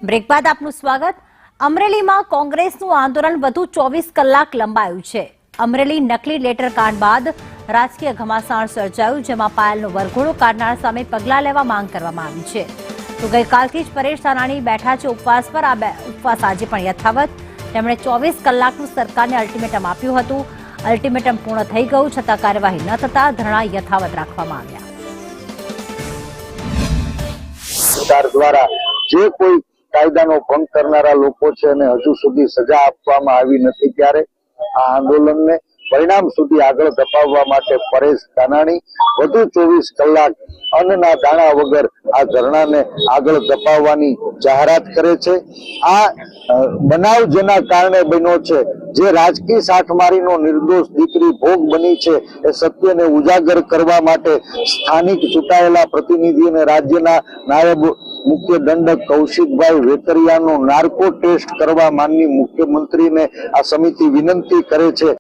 Break બાદ આપનું સ્વાગત। અમરેલીમાં કોંગ્રેસનું આંદોલન વધુ 24 કલાક લંબાયું છે। અમરેલી નકલી લેટર કાંડ બાદ રાજકીય ઘમાસાણ સર્જાયું, જેમાં પાયલનો વરઘોડો કાઢનાર સામે પગલાં લેવા માંગ કરવામાં આવી છે। તો ગઈકાલથી જ પરેશ ધાનાણી બેઠા છે ઉપવાસ પર। આ ઉપવાસ આજે પણ યથાવત। તેમણે 24 કલાકનું સરકારને અલ્ટિમેટમ આપ્યું હતું। અલ્ટિમેટમ પૂર્ણ થઈ ગયું છતાં કાર્યવાહી ન થતા ધરણા યથાવત રાખવામાં આવ્યા। સરકાર દ્વારા જે કોઈ કાયદાનો ભંગ કરનારા લોકો છે અને હજુ સુધી સજા આપવામાં આવી નથી, ત્યારે આ આંદોલનને પરિણામ સુધી આગળ ધપાવવા માટે પરેશ ધાનાણી વધુ 24 કલાક અન્નના દાણા વગર આ ધરણાને આગળ ધપાવવાની જાહેરાત કરે છે। આ બનાવ જેના કારણે બન્યો છે, જે રાજકીય સાઠમારીનો નિર્દોષ દીકરી ભોગ બની છે, એ સત્યને ઉજાગર કરવા માટે સ્થાનિક ચૂંટાયેલા પ્રતિનિધિ અને રાજ્યના નાયબ મુખ્ય દંડક કૌશિકભાઈ વેકરિયાનો નાર્કો ટેસ્ટ કરવા માનનીય મુખ્યમંત્રીને આ સમિતિ વિનંતી કરે છે।